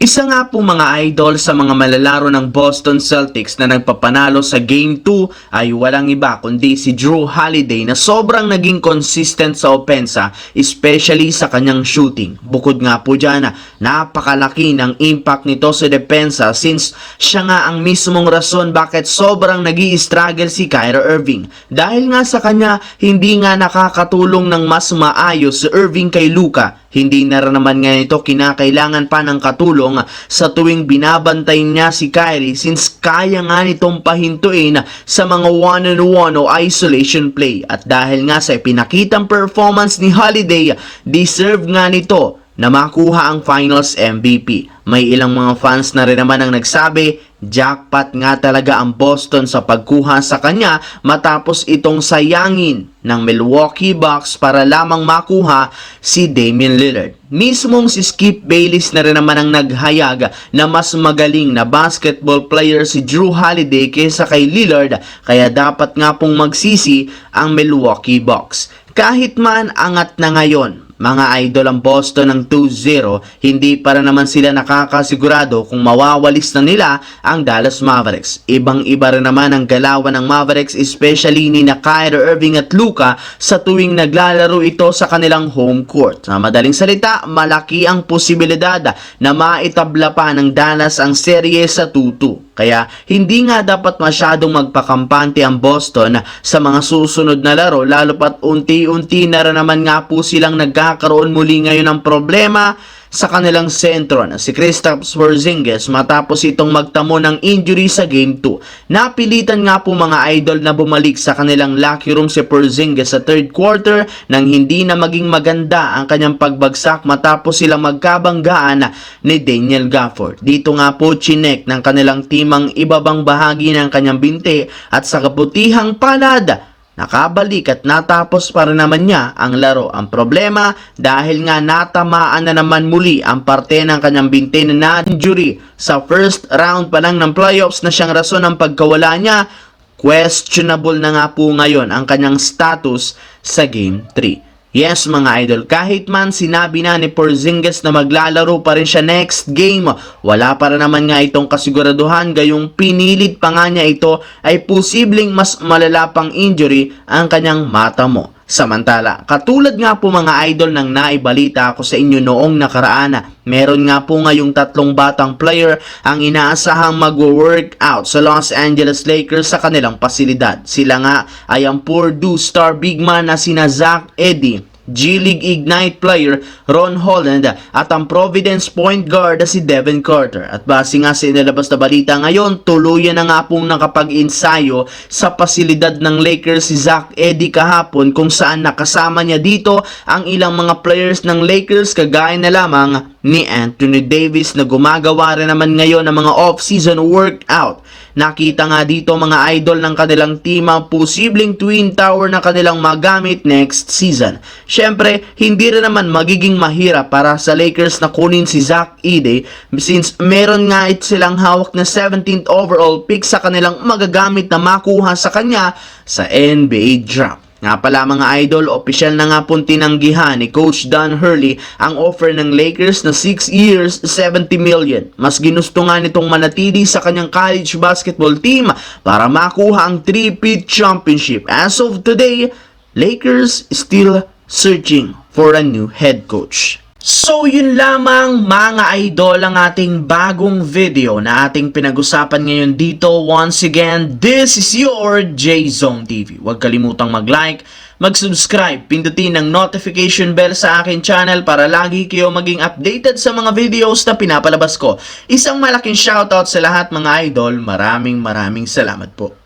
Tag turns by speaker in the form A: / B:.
A: Isa nga po mga idol sa mga malalaro ng Boston Celtics na nagpapanalo sa Game 2 ay walang iba kundi si Jrue Holiday na sobrang naging consistent sa opensa, especially sa kanyang shooting. Bukod nga po dyan, napakalaki ng impact nito sa depensa since siya nga ang mismong rason bakit sobrang nag-i-struggle si Kyrie Irving. Dahil nga sa kanya, hindi nga nakakatulong ng mas maayos si Irving kay Luka. Hindi na rin naman nga ito kinakailangan pa ng katulong sa tuwing binabantay niya si Kyrie since kaya nga nitong pahintuin sa mga one-on-one o isolation play. At dahil nga sa pinakitang performance ni Holiday, deserve nga nito na makuha ang Finals MVP. May ilang mga fans na rin naman ang nagsabi, jackpot nga talaga ang Boston sa pagkuha sa kanya matapos itong sayangin ng Milwaukee Bucks para lamang makuha si Damian Lillard. Mismong si Skip Bayless na rin naman ang naghayag na mas magaling na basketball player si Jrue Holiday kaysa kay Lillard, kaya dapat nga pong magsisi ang Milwaukee Bucks. Kahit man angat na ngayon mga idol ang Boston ng 2-0, hindi para naman sila nakakasigurado kung mawawalis na nila ang Dallas Mavericks. Ibang-iba rin naman ang galawan ng Mavericks, especially ni Kyrie Irving at Luka sa tuwing naglalaro ito sa kanilang home court. Sa madaling salita, malaki ang posibilidad na maitabla pa ng Dallas ang serye sa 2-2. Kaya hindi nga dapat masyadong magpakampante ang Boston sa mga susunod na laro, lalo pat unti-unti na rin naman nga po silang nagkakaroon muli ngayon ng problema sa kanilang sentro na si Kristaps Porzingis matapos itong magtamo ng injury sa Game 2. Napilitan nga po mga idol na bumalik sa kanilang locker room si Porzingis sa third quarter nang hindi na maging maganda ang kanyang pagbagsak matapos silang magkabanggaan ni Daniel Gafford. Dito nga po chinek ng kanilang team ang ibabang bahagi ng kanyang binti at sa kabutihang palad nakabalik at natapos para naman niya ang laro. Ang problema, dahil nga natamaan na naman muli ang parte ng kanyang binti na injury sa first round pa lang ng playoffs na siyang rason ng pagkawala niya, questionable na nga po ngayon ang kanyang status sa Game 3. Yes mga idol, kahit man sinabi na ni Porzingis na maglalaro pa rin siya next game, wala para naman nga itong kasiguraduhan, gayong pinilit pa nga niya ito ay posibleng mas malala pang injury ang kanyang matamo. Samantala, katulad nga po mga idol ng naibalita ako sa inyo noong nakaraan, meron nga po ngayong tatlong batang player ang inaasahang mag-workout sa Los Angeles Lakers sa kanilang pasilidad. Sila nga ay ang Purdue star big man na sina Zach Edey, G-League Ignite player Ron Holland at ang Providence point guard na si Devin Carter. At base nga sa inilabas na balita ngayon, tuluyan na nga pong nakapag-insayo sa pasilidad ng Lakers si Zach Edey kahapon, kung saan nakasama niya dito ang ilang mga players ng Lakers kagaya na lamang ni Anthony Davis na gumagawa rin naman ngayon ng mga off-season workout. Nakita nga dito mga idol ng kanilang team ang posibleng twin tower na kanilang magamit next season. Syempre, hindi rin naman magiging mahirap para sa Lakers na kunin si Zach Edey since meron nga silang hawak na 17th overall pick sa kanilang magagamit na makuha sa kanya sa NBA draft. Nga pala mga idol, opisyal na nga pong tinanggihan ni Coach Don Hurley ang offer ng Lakers na 6 years, 70 million. Mas ginusto nga nitong manatili sa kanyang college basketball team para makuha ang 3-peat championship. As of today, Lakers still searching for a new head coach. So yun lamang mga idol ang ating bagong video na ating pinag-usapan ngayon dito. Once again, this is your J-Zone TV. Huwag kalimutang mag-like, mag-subscribe, pindutin ang notification bell sa akin channel para lagi kayo maging updated sa mga videos na pinapalabas ko. Isang malaking shoutout sa lahat mga idol. Maraming salamat po.